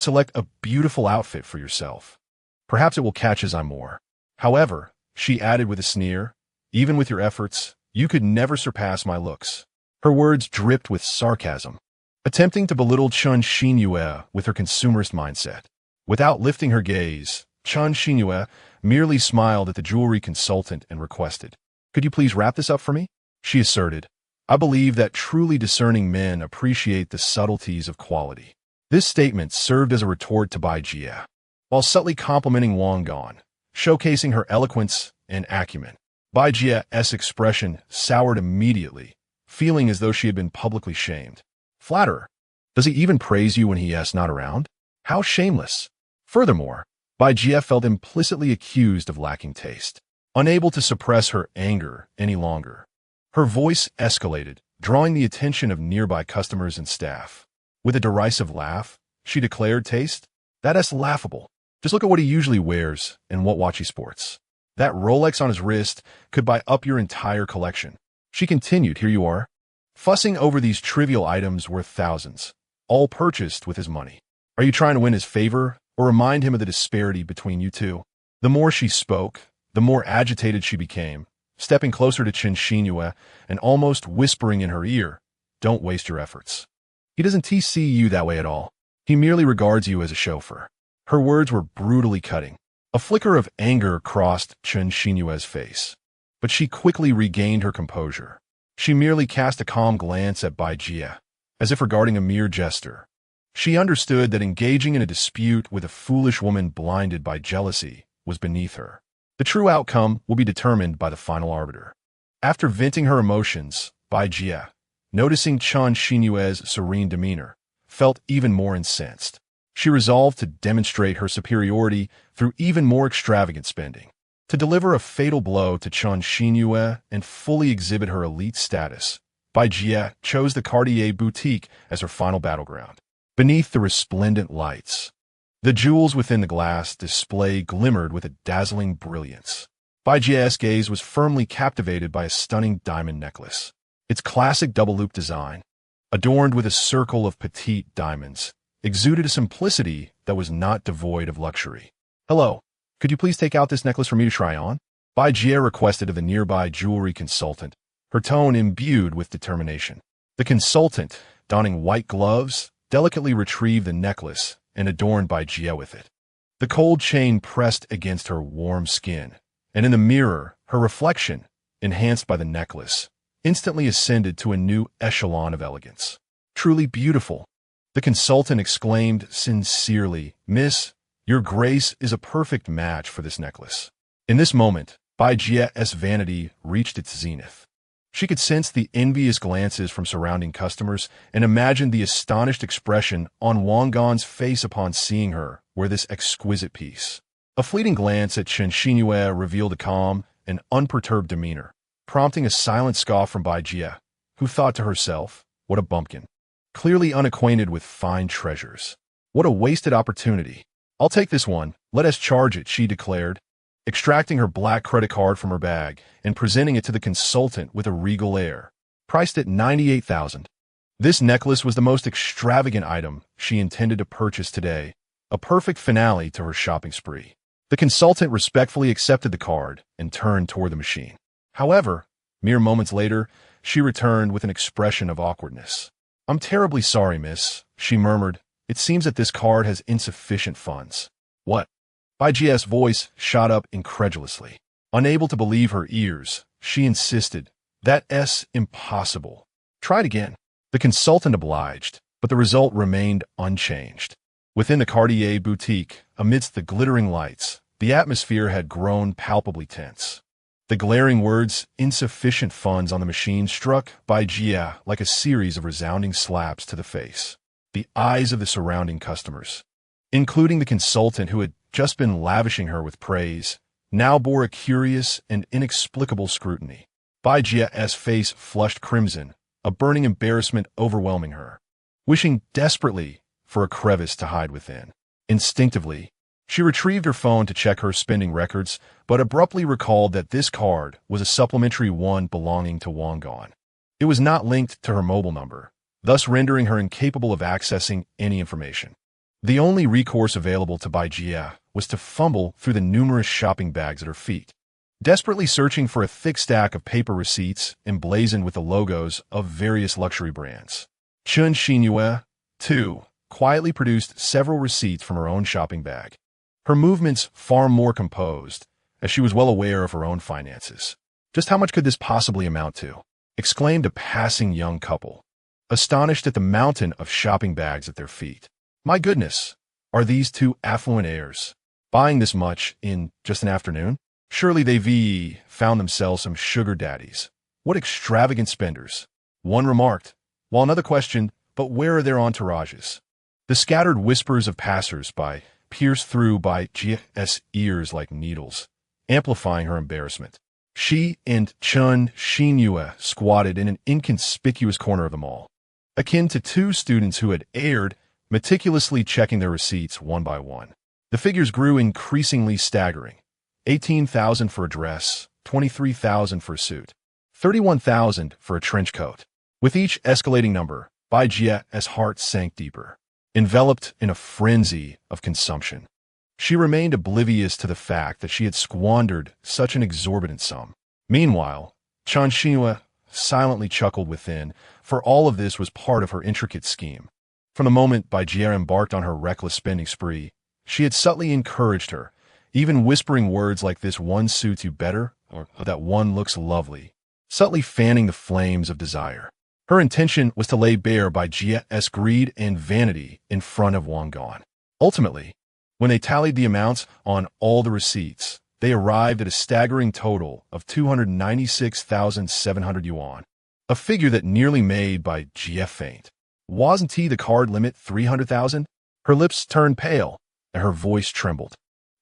Select a beautiful outfit for yourself. Perhaps it will catch his eye more. However, she added with a sneer, even with your efforts, you could never surpass my looks. Her words dripped with sarcasm, attempting to belittle Chun Xinyue with her consumerist mindset. Without lifting her gaze, Chun Xinyue merely smiled at the jewelry consultant and requested, "Could you please wrap this up for me?" She asserted, "I believe that truly discerning men appreciate the subtleties of quality." This statement served as a retort to Bai Jie, while subtly complimenting Wang Gan, showcasing her eloquence and acumen. Bai Jie's expression soured immediately, feeling as though she had been publicly shamed. Flatterer. Does he even praise you when he is not around? How shameless. Furthermore, Bai Jie felt implicitly accused of lacking taste. Unable to suppress her anger any longer, her voice escalated, drawing the attention of nearby customers and staff. With a derisive laugh, she declared, "Taste? That's laughable. Just look at what he usually wears and what watch he sports. That Rolex on his wrist could buy up your entire collection." She continued, "Here you are, fussing over these trivial items worth thousands, all purchased with his money. Are you trying to win his favor or remind him of the disparity between you two?" The more she spoke, the more agitated she became, stepping closer to Chen Xinyue and almost whispering in her ear, "Don't waste your efforts. He doesn't see you that way at all. He merely regards you as a chauffeur." Her words were brutally cutting. A flicker of anger crossed Chen Xinyue's face, but she quickly regained her composure. She merely cast a calm glance at Bai Jie, as if regarding a mere jester. She understood that engaging in a dispute with a foolish woman blinded by jealousy was beneath her. The true outcome will be determined by the final arbiter. After venting her emotions, Bai Jie, noticing Chen Xinyue's serene demeanor, felt even more incensed. She resolved to demonstrate her superiority through even more extravagant spending. To deliver a fatal blow to Chen Xinyue and fully exhibit her elite status, Bai Jie chose the Cartier boutique as her final battleground. Beneath the resplendent lights, the jewels within the glass display glimmered with a dazzling brilliance. Bai Jie's gaze was firmly captivated by a stunning diamond necklace. Its classic double-loop design, adorned with a circle of petite diamonds, exuded a simplicity that was not devoid of luxury. "Hello, could you please take out this necklace for me to try on?" Bai Jie requested of the nearby jewelry consultant, her tone imbued with determination. The consultant, donning white gloves, delicately retrieved the necklace and adorned Bai Jie with it. The cold chain pressed against her warm skin, and in the mirror, her reflection, enhanced by the necklace, instantly ascended to a new echelon of elegance. "Truly beautiful," the consultant exclaimed sincerely. "Miss, your grace is a perfect match for this necklace." In this moment, Bai Jie's vanity reached its zenith. She could sense the envious glances from surrounding customers and imagined the astonished expression on Wang Gan's face upon seeing her wear this exquisite piece. A fleeting glance at Chen Xinyue revealed a calm and unperturbed demeanor, prompting a silent scoff from Bai Jie, who thought to herself, "What a bumpkin. Clearly unacquainted with fine treasures. What a wasted opportunity. I'll take this one. Let us charge it," she declared, extracting her black credit card from her bag and presenting it to the consultant with a regal air. Priced at 98,000. This necklace was the most extravagant item she intended to purchase today, a perfect finale to her shopping spree. The consultant respectfully accepted the card and turned toward the machine. However, mere moments later, she returned with an expression of awkwardness. "I'm terribly sorry, miss," she murmured. "It seems that this card has insufficient funds." "What?" Bai Jie's voice shot up incredulously. Unable to believe her ears, she insisted, "That's impossible. Try it again." The consultant obliged, but the result remained unchanged. Within the Cartier boutique, amidst the glittering lights, the atmosphere had grown palpably tense. The glaring words, "insufficient funds" on the machine struck Bai Jie like a series of resounding slaps to the face. The eyes of the surrounding customers, including the consultant who had just been lavishing her with praise, now bore a curious and inexplicable scrutiny. Bai Jie's face flushed crimson, a burning embarrassment overwhelming her, wishing desperately for a crevice to hide within. Instinctively, she retrieved her phone to check her spending records, but abruptly recalled that this card was a supplementary one belonging to Wang Gan. It was not linked to her mobile number, thus rendering her incapable of accessing any information. The only recourse available to Bai Jie was to fumble through the numerous shopping bags at her feet, desperately searching for a thick stack of paper receipts emblazoned with the logos of various luxury brands. Chun Xinyue, too, quietly produced several receipts from her own shopping bag, her movements far more composed, as she was well aware of her own finances. Just how much could this possibly amount to? Exclaimed a passing young couple, astonished at the mountain of shopping bags at their feet. My goodness, are these two affluent heirs buying this much in just an afternoon? Surely they've found themselves some sugar daddies. What extravagant spenders. One remarked, while another questioned, but where are their entourages? The scattered whispers of passers-by pierced through Bai Jie's ears like needles, amplifying her embarrassment. She and Chun Xinyue squatted in an inconspicuous corner of the mall, akin to two students who had erred, meticulously checking their receipts one by one. The figures grew increasingly staggering. 18,000 for a dress, 23,000 for a suit, 31,000 for a trench coat. With each escalating number, Bai Jie's heart sank deeper, enveloped in a frenzy of consumption. She remained oblivious to the fact that she had squandered such an exorbitant sum. Meanwhile, Chun Xinyue silently chuckled within, for all of this was part of her intricate scheme. From the moment Bai Jie embarked on her reckless spending spree, she had subtly encouraged her, even whispering words like "this one suits you better," or "that one looks lovely," subtly fanning the flames of desire. Her intention was to lay bare Bai Jie's greed and vanity in front of Wang Gan. Ultimately, when they tallied the amounts on all the receipts, they arrived at a staggering total of 296,700 yuan, a figure that nearly made Bai Jie faint. Wasn't the card limit 300,000? Her lips turned pale, and her voice trembled.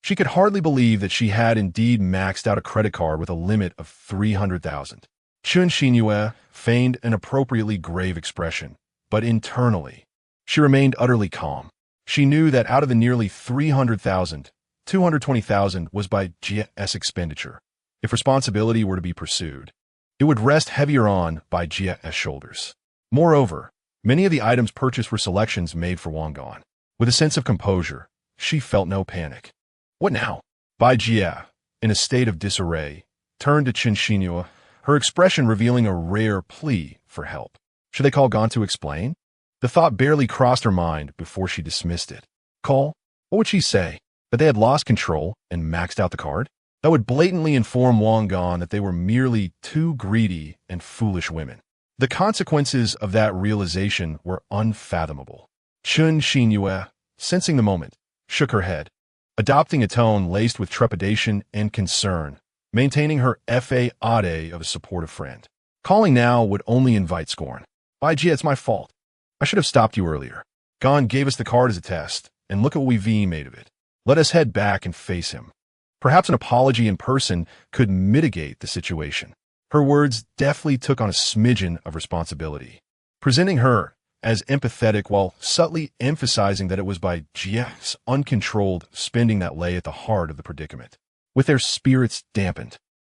She could hardly believe that she had indeed maxed out a credit card with a limit of 300,000. Chun Xinyue feigned an appropriately grave expression, but internally, she remained utterly calm. She knew that out of the nearly 300,000, 220,000 was Bai Jie's expenditure. If responsibility were to be pursued, it would rest heavier on Bai Jie's shoulders. Moreover, many of the items purchased were selections made for Wang Gan. With a sense of composure, she felt no panic. What now? Bai Jie, in a state of disarray, turned to Chun Xinyue, her expression revealing a rare plea for help. Should they call Gan to explain? The thought barely crossed her mind before she dismissed it. Call? What would she say? That they had lost control and maxed out the card? That would blatantly inform Wang Gan that they were merely two greedy and foolish women. The consequences of that realization were unfathomable. Chun Xinyue, sensing the moment, shook her head, adopting a tone laced with trepidation and concern, maintaining her facade of a supportive friend. Calling now would only invite scorn. Bai Jie, it's my fault. I should have stopped you earlier. Gan gave us the card as a test, and look at what we've made of it. Let us head back and face him. Perhaps an apology in person could mitigate the situation. Her words deftly took on a smidgen of responsibility, presenting her as empathetic while subtly emphasizing that it was Bai Jie's uncontrolled spending that lay at the heart of the predicament. With their spirits dampened,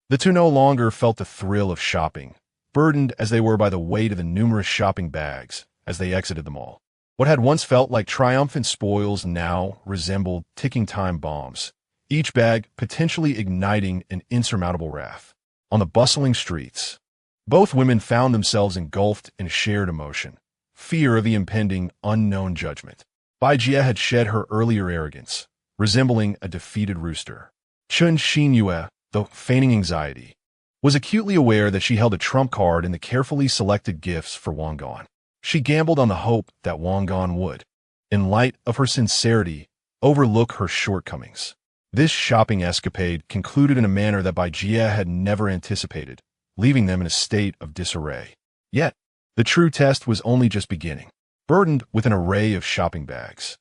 the two no longer felt the thrill of shopping, burdened as they were by the weight of the numerous shopping bags as they exited the mall. What had once felt like triumphant spoils now resembled ticking time bombs, each bag potentially igniting an insurmountable wrath. On the bustling streets, both women found themselves engulfed in shared emotion, fear of the impending unknown judgment. Bai Jie had shed her earlier arrogance, resembling a defeated rooster. Chun Xinyue, though feigning anxiety, was acutely aware that she held a trump card in the carefully selected gifts for Wang Gan. She gambled on the hope that Wang Gan would, in light of her sincerity, overlook her shortcomings. This shopping escapade concluded in a manner that Bai Jie had never anticipated, leaving them in a state of disarray. Yet, the true test was only just beginning, burdened with an array of shopping bags.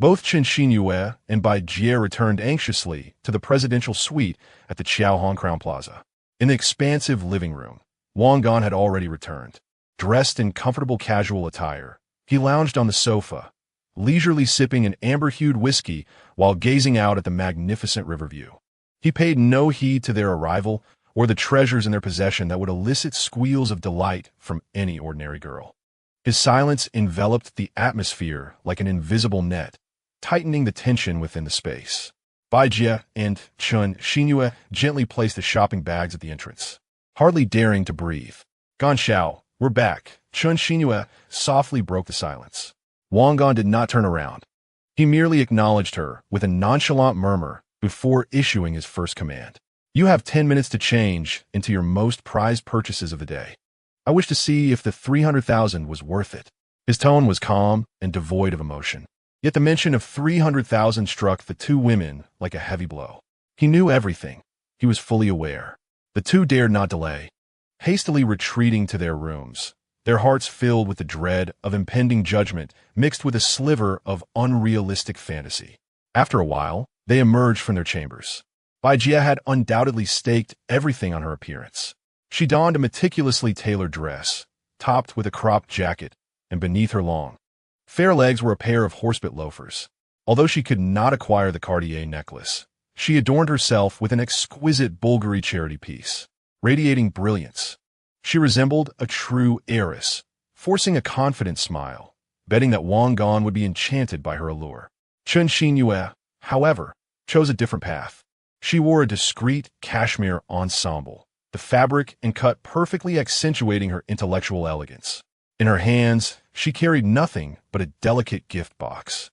Both Chun Xinyue and Bai Jie returned anxiously to the presidential suite at the Qiaohong Crown Plaza. In the expansive living room, Wang Gan had already returned. Dressed in comfortable casual attire, he lounged on the sofa, leisurely sipping an amber-hued whiskey while gazing out at the magnificent river view. He paid no heed to their arrival or the treasures in their possession that would elicit squeals of delight from any ordinary girl. His silence enveloped the atmosphere like an invisible net, tightening the tension within the space. Bai Jie and Chun Xinyue gently placed the shopping bags at the entrance, hardly daring to breathe. Gan Xiao, we're back. Chun Xinyue softly broke the silence. Wang Gan did not turn around. He merely acknowledged her with a nonchalant murmur before issuing his first command. You have 10 minutes to change into your most prized purchases of the day. I wish to see if the 300,000 was worth it. His tone was calm and devoid of emotion. Yet the mention of 300,000 struck the two women like a heavy blow. He knew everything. He was fully aware. The two dared not delay, hastily retreating to their rooms, their hearts filled with the dread of impending judgment mixed with a sliver of unrealistic fantasy. After a while, they emerged from their chambers. Bai Jie had undoubtedly staked everything on her appearance. She donned a meticulously tailored dress, topped with a cropped jacket, and beneath her long, fair legs were a pair of horsebit loafers. Although she could not acquire the Cartier necklace, she adorned herself with an exquisite Bulgari charity piece, radiating brilliance. She resembled a true heiress, forcing a confident smile, betting that Wang Gan would be enchanted by her allure. Chun Xinyue, however, chose a different path. She wore a discreet cashmere ensemble, the fabric and cut perfectly accentuating her intellectual elegance. In her hands, she carried nothing but a delicate gift box.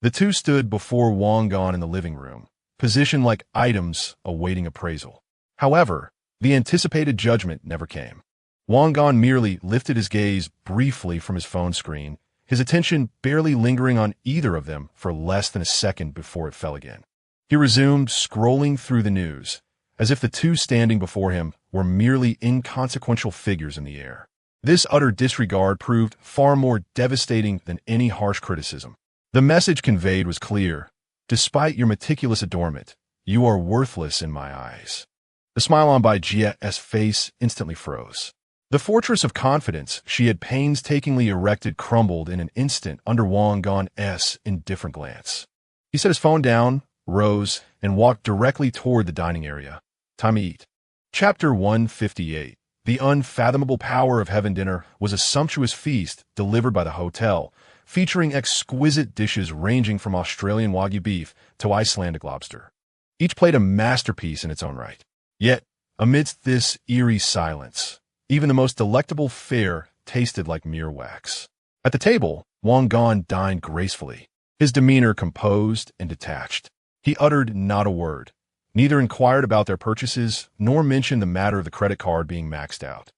The two stood before Wang Gan in the living room, positioned like items awaiting appraisal. However, the anticipated judgment never came. Wang Gan merely lifted his gaze briefly from his phone screen, his attention barely lingering on either of them for less than a second before it fell again. He resumed scrolling through the news, as if the two standing before him were merely inconsequential figures in the air. This utter disregard proved far more devastating than any harsh criticism. The message conveyed was clear. Despite your meticulous adornment, you are worthless in my eyes. The smile on Bai Jie's face instantly froze. The fortress of confidence she had painstakingly erected crumbled in an instant under Wang Gan's indifferent glance. He set his phone down, rose, and walked directly toward the dining area. Time to eat. Chapter 158. The unfathomable power of heaven dinner was a sumptuous feast delivered by the hotel, featuring exquisite dishes ranging from Australian Wagyu beef to Icelandic lobster. Each plate a masterpiece in its own right. Yet, amidst this eerie silence, even the most delectable fare tasted like mere wax. At the table, Wang Gan dined gracefully, his demeanor composed and detached. He uttered not a word, neither inquired about their purchases nor mentioned the matter of the credit card being maxed out.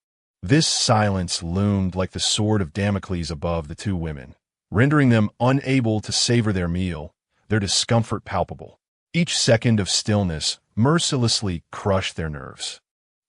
This silence loomed like the sword of Damocles above the two women, rendering them unable to savor their meal, their discomfort palpable. Each second of stillness mercilessly crushed their nerves.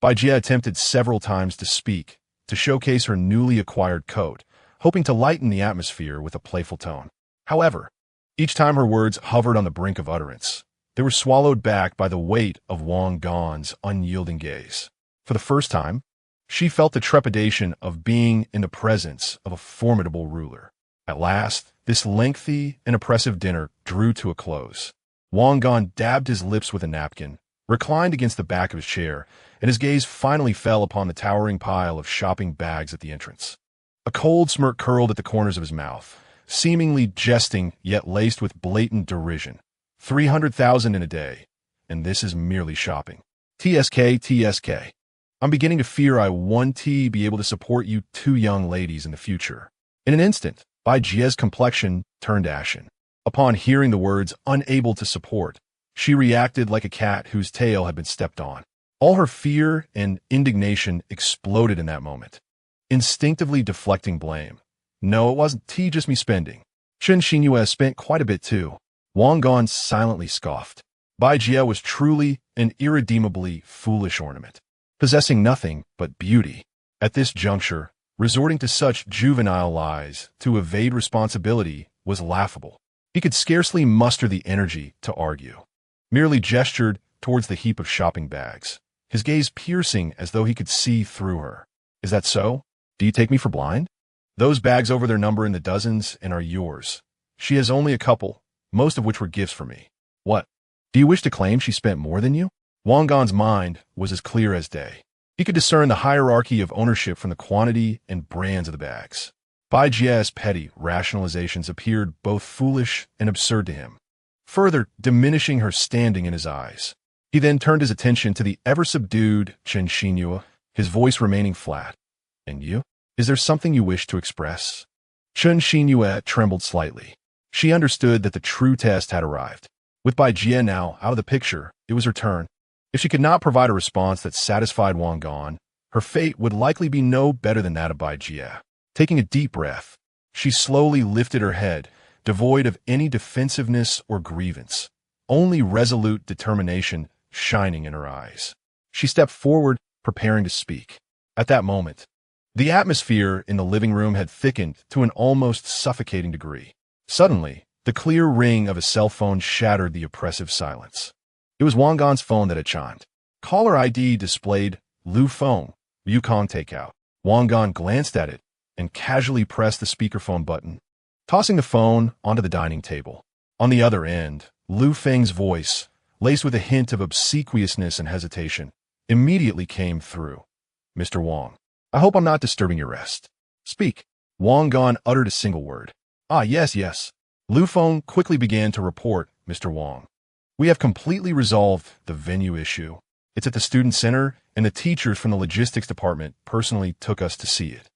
Bai Jie attempted several times to speak, to showcase her newly acquired coat, hoping to lighten the atmosphere with a playful tone. However, each time her words hovered on the brink of utterance, they were swallowed back by the weight of Wang Gan's unyielding gaze. For the first time, she felt the trepidation of being in the presence of a formidable ruler. At last, this lengthy and oppressive dinner drew to a close. Wang Gan dabbed his lips with a napkin, reclined against the back of his chair, and his gaze finally fell upon the towering pile of shopping bags at the entrance. A cold smirk curled at the corners of his mouth, seemingly jesting yet laced with blatant derision. 300,000 in a day, and this is merely shopping. TSK. I'm beginning to fear I won't be able to support you two young ladies in the future. In an instant, Bai Jie's complexion turned ashen. Upon hearing the words unable to support, she reacted like a cat whose tail had been stepped on. All her fear and indignation exploded in that moment, instinctively deflecting blame. No, it wasn't just me spending. Chun Xinyue spent quite a bit too. Wang Gan silently scoffed. Bai Jie was truly an irredeemably foolish ornament, possessing nothing but beauty. At this juncture, resorting to such juvenile lies to evade responsibility was laughable. He could scarcely muster the energy to argue. Merely gestured towards the heap of shopping bags, his gaze piercing as though he could see through her. Is that so? Do you take me for blind? Those bags over their number in the dozens and are yours. She has only a couple, most of which were gifts for me. What? Do you wish to claim she spent more than you? Wang Gan's mind was as clear as day. He could discern the hierarchy of ownership from the quantity and brands of the bags. Bai Jie's petty rationalizations appeared both foolish and absurd to him, further diminishing her standing in his eyes. He then turned his attention to the ever-subdued Chen Xinhua, his voice remaining flat. "And you? Is there something you wish to express?" Chen Xinhua trembled slightly. She understood that the true test had arrived. With Bai Jie now out of the picture, it was her turn. If she could not provide a response that satisfied Wang Gan, her fate would likely be no better than that of Bai Jie. Taking a deep breath, she slowly lifted her head, devoid of any defensiveness or grievance, only resolute determination shining in her eyes. She stepped forward, preparing to speak. At that moment, the atmosphere in the living room had thickened to an almost suffocating degree. Suddenly, the clear ring of a cell phone shattered the oppressive silence. It was Wang Gan's phone that had chimed. Caller ID displayed Lu Feng, Yukong Takeout. Wang Gan glanced at it and casually pressed the speakerphone button, tossing the phone onto the dining table. On the other end, Lu Feng's voice, laced with a hint of obsequiousness and hesitation, immediately came through. "Mr. Wang, I hope I'm not disturbing your rest. Speak." Wang Gan uttered a single word. "Ah, yes. Lu Feng quickly began to report, "Mr. Wang, we have completely resolved the venue issue. It's at the student center, and the teachers from the logistics department personally took us to see it.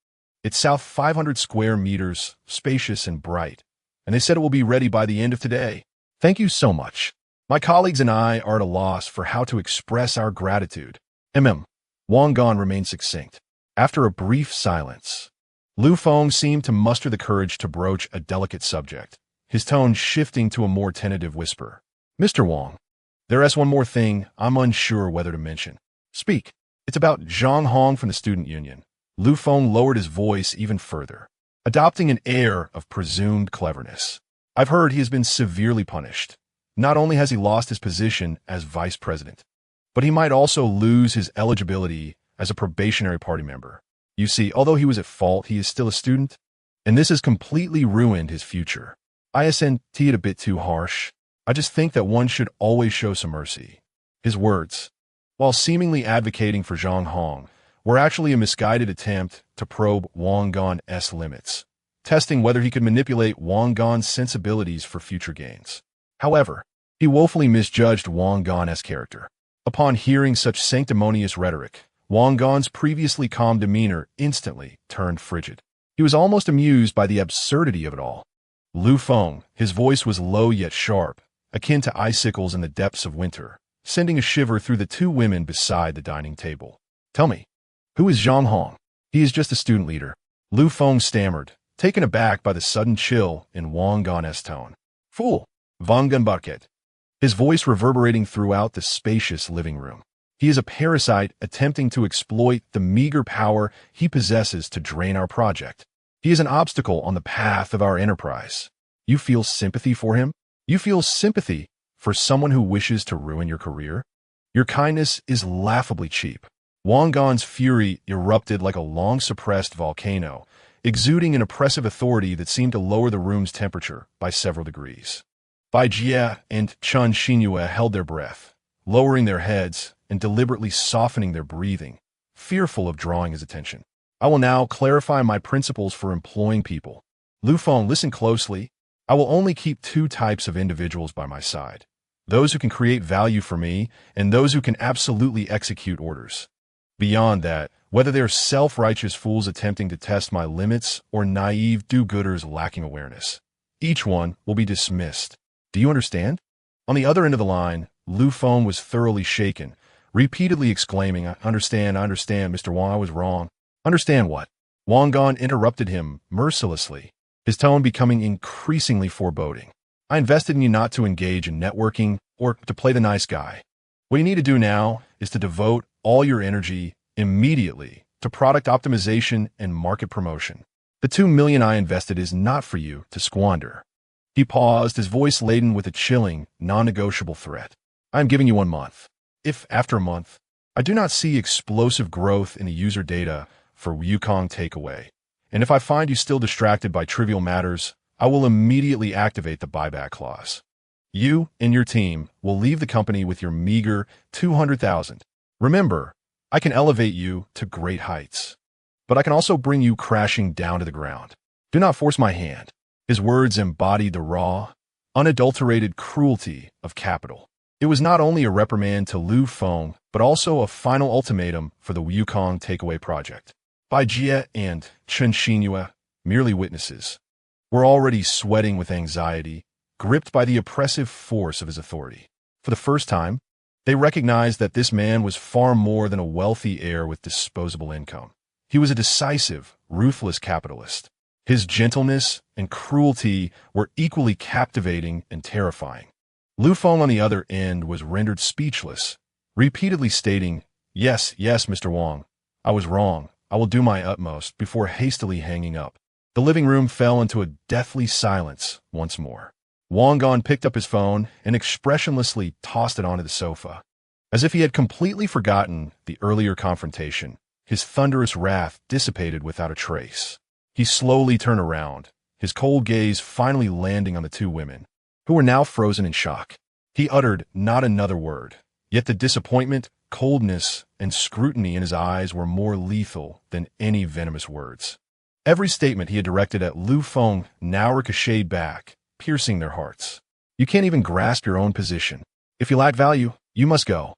It's south 500 square meters, spacious and bright, and they said it will be ready by the end of today. Thank you so much. My colleagues and I are at a loss for how to express our gratitude." Wang Gan remained succinct. After a brief silence, Lu Feng seemed to muster the courage to broach a delicate subject, his tone shifting to a more tentative whisper. "Mr. Wang, there is one more thing I'm unsure whether to mention." "Speak." "It's about Zhang Hong from the student union." Lu Feng lowered his voice even further, adopting an air of presumed cleverness. "I've heard he has been severely punished. Not only has he lost his position as vice president, but he might also lose his eligibility as a probationary party member. You see, although he was at fault, he is still a student, and this has completely ruined his future. Isn't it a bit too harsh? I just think that one should always show some mercy." His words, while seemingly advocating for Zhang Hong, were actually a misguided attempt to probe Wang Gan's limits, testing whether he could manipulate Wang Gan's sensibilities for future gains. However, he woefully misjudged Wang Gan's character. Upon hearing such sanctimonious rhetoric, Wang Gan's previously calm demeanor instantly turned frigid. He was almost amused by the absurdity of it all. Lu Feng, his voice was low yet sharp, akin to icicles in the depths of winter, sending a shiver through the two women beside the dining table. "Tell me, who is Zhang Hong?" "He is just a student leader," Lu Feng stammered, taken aback by the sudden chill in Wang Gan's tone. "Fool! Vangan Barket," his voice reverberating throughout the spacious living room. "He is a parasite attempting to exploit the meager power he possesses to drain our project. He is an obstacle on the path of our enterprise. You feel sympathy for him? You feel sympathy for someone who wishes to ruin your career? Your kindness is laughably cheap." Wang Gan's fury erupted like a long-suppressed volcano, exuding an oppressive authority that seemed to lower the room's temperature by several degrees. Bai Jie and Chen Xinhua held their breath, lowering their heads and deliberately softening their breathing, fearful of drawing his attention. "I will now clarify my principles for employing people. Lu Feng, listen closely. I will only keep two types of individuals by my side: those who can create value for me and those who can absolutely execute orders. Beyond that, whether they are self-righteous fools attempting to test my limits or naive do-gooders lacking awareness, each one will be dismissed. Do you understand?" On the other end of the line, Lu Feng was thoroughly shaken, repeatedly exclaiming, I understand, Mr. Wang, I was wrong." "Understand what?" Wang Gan interrupted him mercilessly, his tone becoming increasingly foreboding. "I invested in you not to engage in networking or to play the nice guy. What you need to do now is to devote all your energy immediately to product optimization and market promotion. The $2 million I invested is not for you to squander." He paused, his voice laden with a chilling, non-negotiable threat. "I am giving you 1 month. If, after a month, I do not see explosive growth in the user data for Yukong Takeaway, and if I find you still distracted by trivial matters, I will immediately activate the buyback clause. You and your team will leave the company with your meager 200,000. Remember, I can elevate you to great heights, but I can also bring you crashing down to the ground." Do not force my hand. His words embodied the raw, unadulterated cruelty of capital. It was not only a reprimand to Lu Feng, but also a final ultimatum for the Wukong takeaway project. Bai Jie and Chen Xinhua, merely witnesses, were already sweating with anxiety, gripped by the oppressive force of his authority. For the first time, they recognized that this man was far more than a wealthy heir with disposable income. He was a decisive, ruthless capitalist. His gentleness and cruelty were equally captivating and terrifying. Lu Feng on the other end was rendered speechless, repeatedly stating, "Yes, yes, Mr. Wang, I was wrong. I will do my utmost," before hastily hanging up. The living room fell into a deathly silence once more. Wang Gan picked up his phone and expressionlessly tossed it onto the sofa. As if he had completely forgotten the earlier confrontation, his thunderous wrath dissipated without a trace. He slowly turned around, his cold gaze finally landing on the two women, who were now frozen in shock. He uttered not another word, yet the disappointment, coldness, and scrutiny in his eyes were more lethal than any venomous words. Every statement he had directed at Lu Feng now ricocheted back, piercing their hearts. "You can't even grasp your own position. If you lack value, you must go."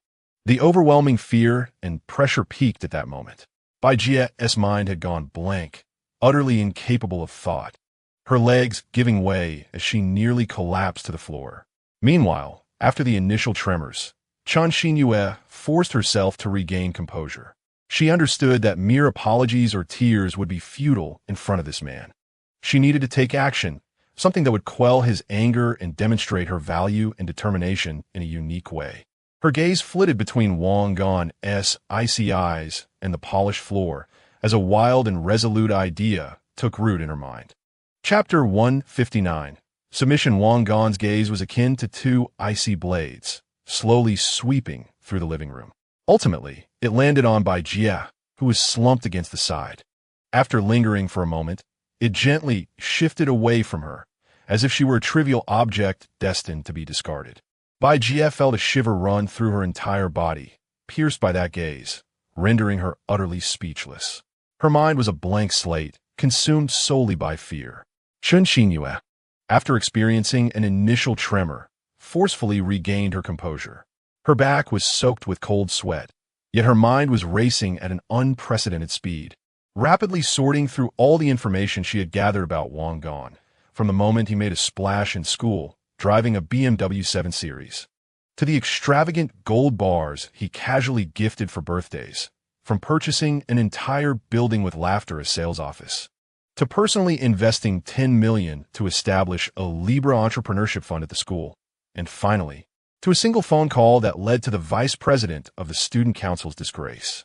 The overwhelming fear and pressure peaked at that moment. Bai Jie's mind had gone blank, utterly incapable of thought, her legs giving way as she nearly collapsed to the floor. Meanwhile, after the initial tremors, Chen Xinhua forced herself to regain composure. She understood that mere apologies or tears would be futile in front of this man. She needed to take action, something that would quell his anger and demonstrate her value and determination in a unique way. Her gaze flitted between Wang Gan's icy eyes and the polished floor as a wild and resolute idea took root in her mind. Chapter 159. Submission. Wang Gan's gaze was akin to two icy blades, slowly sweeping through the living room. Ultimately, it landed on Bai Jie, who was slumped against the side. After lingering for a moment, it gently shifted away from her, as if she were a trivial object destined to be discarded. Bai Jie felt a shiver run through her entire body, pierced by that gaze, rendering her utterly speechless. Her mind was a blank slate, consumed solely by fear. Chen Xinhua, after experiencing an initial tremor, forcefully regained her composure. Her back was soaked with cold sweat, yet her mind was racing at an unprecedented speed, rapidly sorting through all the information she had gathered about Wang Gan, from the moment he made a splash in school, driving a BMW 7 Series, to the extravagant gold bars he casually gifted for birthdays, from purchasing an entire building with Laughter as sales office, to personally investing $10 million to establish a Libra entrepreneurship fund at the school, and finally, to a single phone call that led to the vice president of the student council's disgrace.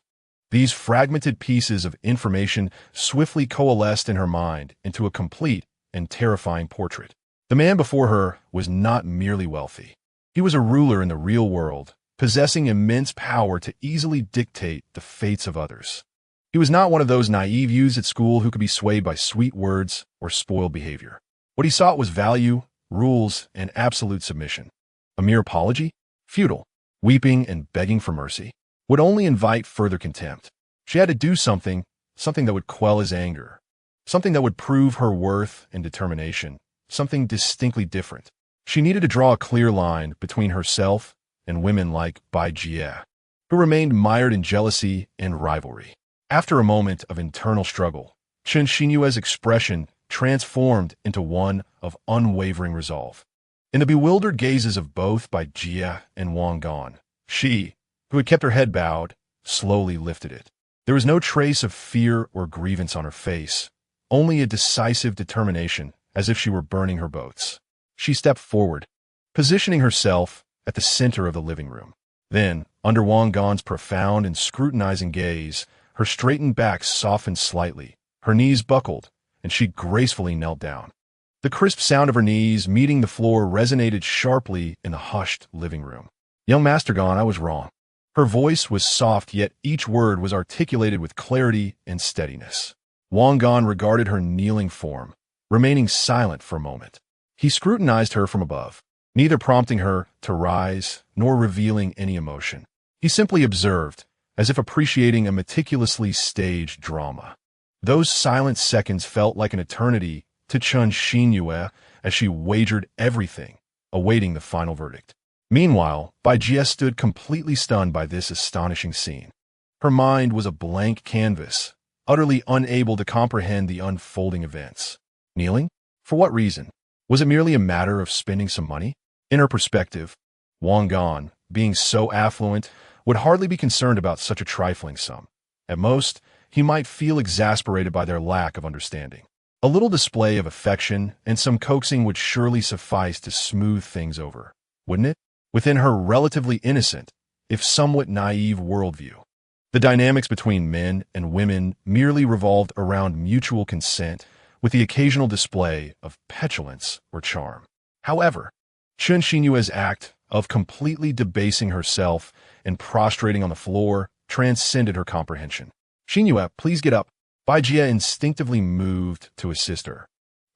These fragmented pieces of information swiftly coalesced in her mind into a complete and terrifying portrait. The man before her was not merely wealthy. He was a ruler in the real world, possessing immense power to easily dictate the fates of others. He was not one of those naive youths at school who could be swayed by sweet words or spoiled behavior. What he sought was value, rules, and absolute submission. A mere apology? Futile. Weeping and begging for mercy would only invite further contempt. She had to do something that would quell his anger, something that would prove her worth and determination, something distinctly different. She needed to draw a clear line between herself and women like Bai Jie, who remained mired in jealousy and rivalry. After a moment of internal struggle, Chen Xinhua's expression transformed into one of unwavering resolve. In the bewildered gazes of both Bai Jie and Wang Gan, she, who had kept her head bowed, slowly lifted it. There was no trace of fear or grievance on her face, only a decisive determination, as if she were burning her boats. She stepped forward, positioning herself at the center of the living room. Then, under Wang Gan's profound and scrutinizing gaze, her straightened back softened slightly, her knees buckled, and she gracefully knelt down. The crisp sound of her knees meeting the floor resonated sharply in the hushed living room. "Young Master Gan, I was wrong." Her voice was soft, yet each word was articulated with clarity and steadiness. Wang Gan regarded her kneeling form, remaining silent for a moment. He scrutinized her from above, neither prompting her to rise nor revealing any emotion. He simply observed, as if appreciating a meticulously staged drama. Those silent seconds felt like an eternity to Chun Xinyue as she wagered everything, awaiting the final verdict. Meanwhile, Bai Jie stood completely stunned by this astonishing scene. Her mind was a blank canvas, utterly unable to comprehend the unfolding events. Kneeling? For what reason? Was it merely a matter of spending some money? In her perspective, Wang Gan, being so affluent, would hardly be concerned about such a trifling sum. At most, he might feel exasperated by their lack of understanding. A little display of affection and some coaxing would surely suffice to smooth things over, wouldn't it? Within her relatively innocent, if somewhat naive worldview, the dynamics between men and women merely revolved around mutual consent with the occasional display of petulance or charm. However, Chun Xinyue's act of completely debasing herself and prostrating on the floor transcended her comprehension. "Xinyue, please get up." Bai Jie instinctively moved to assist her,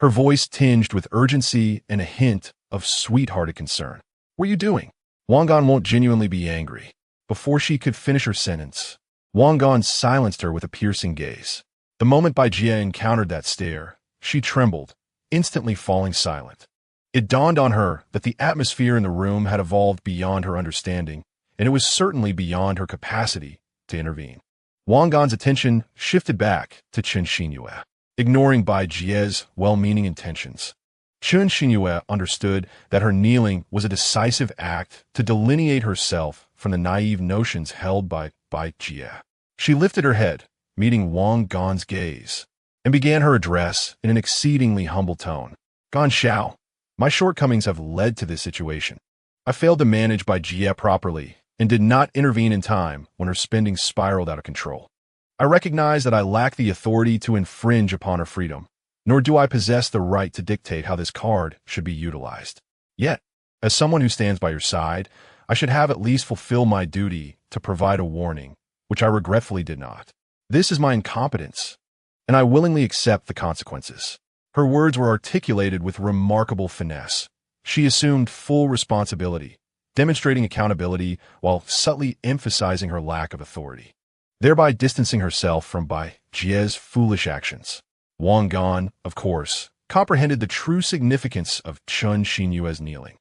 her voice tinged with urgency and a hint of sweethearted concern. "What are you doing?" Wang Gan won't genuinely be angry. Before she could finish her sentence, Wang Gan silenced her with a piercing gaze. The moment Bai Jie encountered that stare, she trembled, instantly falling silent. It dawned on her that the atmosphere in the room had evolved beyond her understanding, and it was certainly beyond her capacity to intervene. Wang Gan's attention shifted back to Chun Xinyue, ignoring Bai Jie's well-meaning intentions. Chun Xinyue understood that her kneeling was a decisive act to delineate herself from the naive notions held by Bai Jie. She lifted her head, meeting Wang Gan's gaze, and began her address in an exceedingly humble tone. "Gan Xiao, my shortcomings have led to this situation. I failed to manage Bai Jie properly and did not intervene in time when her spending spiraled out of control. I recognize that I lack the authority to infringe upon her freedom, nor do I possess the right to dictate how this card should be utilized. Yet, as someone who stands by your side, I should have at least fulfilled my duty to provide a warning, which I regretfully did not. This is my incompetence, and I willingly accept the consequences." Her words were articulated with remarkable finesse. She assumed full responsibility, demonstrating accountability while subtly emphasizing her lack of authority, thereby distancing herself from Bai Jie's foolish actions. Wang Gan, of course, comprehended the true significance of Chun Xinyue's kneeling.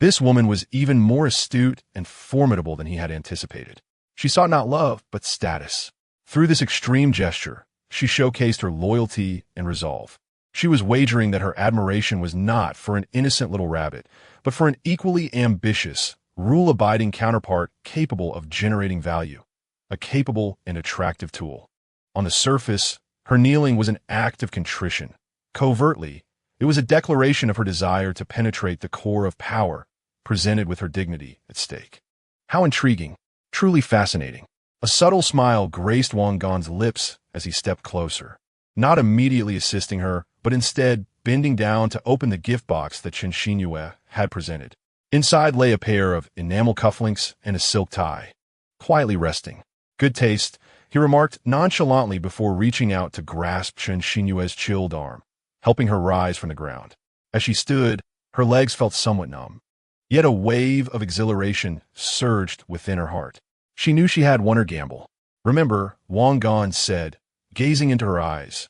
This woman was even more astute and formidable than he had anticipated. She sought not love, but status. Through this extreme gesture, she showcased her loyalty and resolve. She was wagering that her admiration was not for an innocent little rabbit, but for an equally ambitious, rule-abiding counterpart capable of generating value, a capable and attractive tool. On the surface, her kneeling was an act of contrition. Covertly, it was a declaration of her desire to penetrate the core of power, presented with her dignity at stake. How intriguing, truly fascinating. A subtle smile graced Wang Gan's lips as he stepped closer, not immediately assisting her, but instead bending down to open the gift box that Chun Xinyue had presented. Inside lay a pair of enamel cufflinks and a silk tie, quietly resting. "Good taste," he remarked nonchalantly before reaching out to grasp Chun Xinyue's chilled arm, helping her rise from the ground. As she stood, her legs felt somewhat numb. Yet a wave of exhilaration surged within her heart. She knew she had won her gamble. "Remember," Wang Gan said, gazing into her eyes,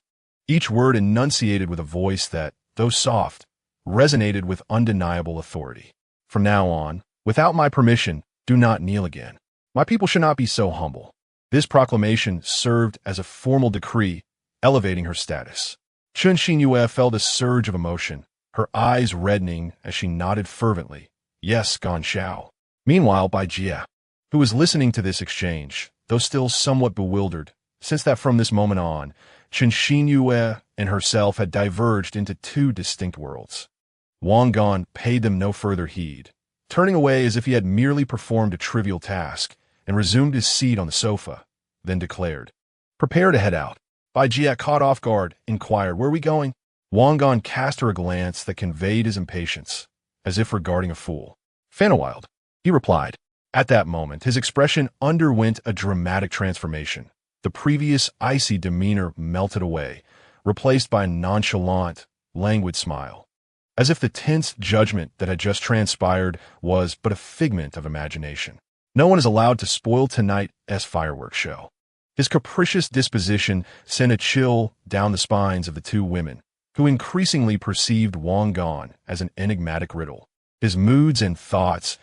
each word enunciated with a voice that, though soft, resonated with undeniable authority. "From now on, without my permission, do not kneel again. My people should not be so humble." This proclamation served as a formal decree, elevating her status. Chun Xinyue felt a surge of emotion, her eyes reddening as she nodded fervently, "Yes, Gan Xiao." Meanwhile, Bai Jie, who was listening to this exchange, though still somewhat bewildered, since that from this moment on, Chun Xinyue and herself had diverged into two distinct worlds. Wang Gan paid them no further heed, turning away as if he had merely performed a trivial task, and resumed his seat on the sofa, then declared, "Prepare to head out." Bai Jie, caught off guard, inquired, "Where are we going?" Wang Gan cast her a glance that conveyed his impatience, as if regarding a fool. "Feywild," he replied. At that moment, his expression underwent a dramatic transformation. The previous icy demeanor melted away, replaced by a nonchalant, languid smile, as if the tense judgment that had just transpired was but a figment of imagination. "No one is allowed to spoil tonight's fireworks show." His capricious disposition sent a chill down the spines of the two women, who increasingly perceived Wang Gan as an enigmatic riddle. His moods and thoughts